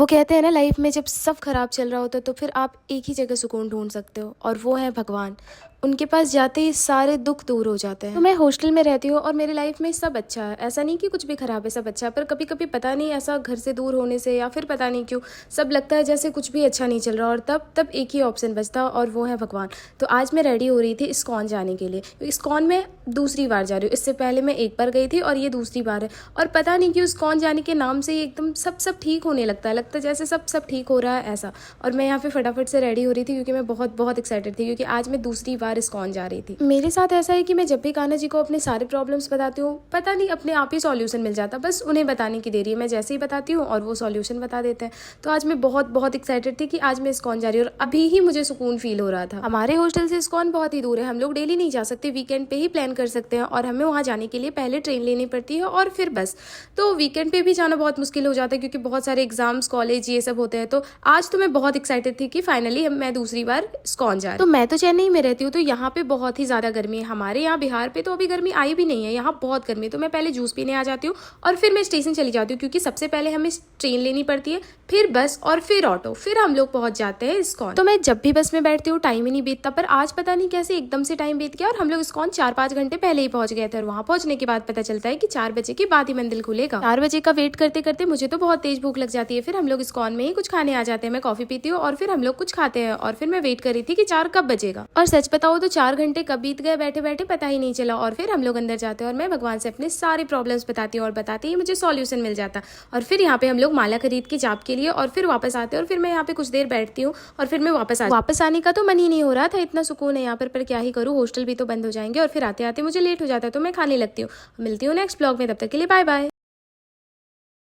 वो कहते हैं ना, लाइफ में जब सब खराब चल रहा होता है तो फिर आप एक ही जगह सुकून ढूंढ सकते हो, और वो है भगवान। उनके पास जाते ही सारे दुख दूर हो जाते हैं। तो मैं हॉस्टल में रहती हूँ और मेरी लाइफ में सब अच्छा है, ऐसा नहीं कि कुछ भी खराब है, सब अच्छा है। पर कभी कभी पता नहीं, ऐसा घर से दूर होने से या फिर पता नहीं क्यों सब लगता है जैसे कुछ भी अच्छा नहीं चल रहा, और तब एक ही ऑप्शन बचता और वो है भगवान। तो आज मैं रेडी हो रही थी इस्कॉन जाने के लिए। इस्कॉन में दूसरी बार जा रही हूँ, इससे पहले मैं एक बार गई थी और ये दूसरी बार है। और पता नहीं क्यों इस्कॉन जाने के नाम से ही एकदम सब ठीक होने लगता है, जैसे सब ठीक हो रहा है ऐसा। और मैं यहाँ पे फटाफट से रेडी हो रही थी क्योंकि मैं बहुत एक्साइटेड थी, क्योंकि आज मैं दूसरी बार इस्कॉन जा रही थी। मेरे साथ ऐसा है कि मैं जब भी कान्हा जी को अपने सारे प्रॉब्लम्स बताती हूँ, पता नहीं अपने आप ही सॉल्यूशन मिल जाता, बस उन्हें बताने की देरी है। मैं जैसे ही बताती हूँ और वो सॉल्यूशन बता देते हैं। तो आज मैं बहुत एक्साइटेड थी कि आज मैं इस्कॉन जा रही हूँ, और अभी ही मुझे सुकून फील हो रहा था। हमारे हॉस्टल से इस्कॉन बहुत ही दूर है, हम लोग डेली नहीं जा सकते, वीकेंड पे ही प्लान कर सकते हैं। और हमें वहाँ जाने के लिए पहले ट्रेन लेनी पड़ती है और फिर बस। तो वीकेंड पे भी जाना बहुत मुश्किल हो जाता है क्योंकि बहुत सारे एग्जाम्स, कॉलेज, ये सब होते हैं। तो आज तो मैं बहुत एक्साइटेड थी कि फाइनली मैं दूसरी बार इस्कॉन जा रही हूँ। तो मैं तो चेन्नई में रहती हूँ, तो यहाँ पे बहुत ही ज्यादा गर्मी है। हमारे यहाँ बिहार पे तो अभी गर्मी आई भी नहीं है, यहाँ बहुत गर्मी है। तो मैं पहले जूस पीने आ जाती हूँ और फिर मैं स्टेशन चली जाती हूँ, क्योंकि सबसे पहले हमें ट्रेन लेनी पड़ती है, फिर बस और फिर ऑटो, फिर हम लोग पहुंच जाते हैं इस्कॉन। तो मैं जब भी बस में बैठती हूँ टाइम ही नहीं बीतता, पर आज पता नहीं कैसे एकदम से टाइम बीत गया और हम लोग इस्कॉन 4-5 घंटे पहले ही पहुंच गए थे। और वहां पहुंचने के बाद पता चलता है कि 4 बजे के बाद ही मंदिर खुलेगा। 4 बजे का वेट करते करते मुझे तो बहुत तेज भूख लग जाती है। फिर हम लोग इस्कॉन में ही कुछ खाने आ जाते हैं, मैं कॉफी पीती हूँ और फिर हम लोग कुछ खाते हैं। और फिर मैं वेट कर रही थी कि 4 कब बजेगा, और सच बताओ तो 4 घंटे कब बीत गए बैठे बैठे पता ही नहीं चला। और फिर हम लोग अंदर जाते हैं और मैं भगवान से अपने सारे प्रॉब्लम्स बताती हूँ और बताते ही मुझे सॉल्यूशन मिल जाता। और फिर यहाँ पे हम लोग माला खरीद के जाप के लिए और फिर वापस आते हैं। और फिर मैं यहाँ पे कुछ देर बैठती हूँ और फिर मैं वापस आने का तो मन ही नहीं हो रहा था, इतना सुकून है यहाँ पर क्या ही करूँ, हॉस्टल भी तो बंद हो जाएंगे और फिर आते आते मुझे लेट हो जाता है, तो मैं खाने लगती हूँ। मिलती हूँ नेक्स्ट ब्लॉग में, तब तक के लिए बाय बाय।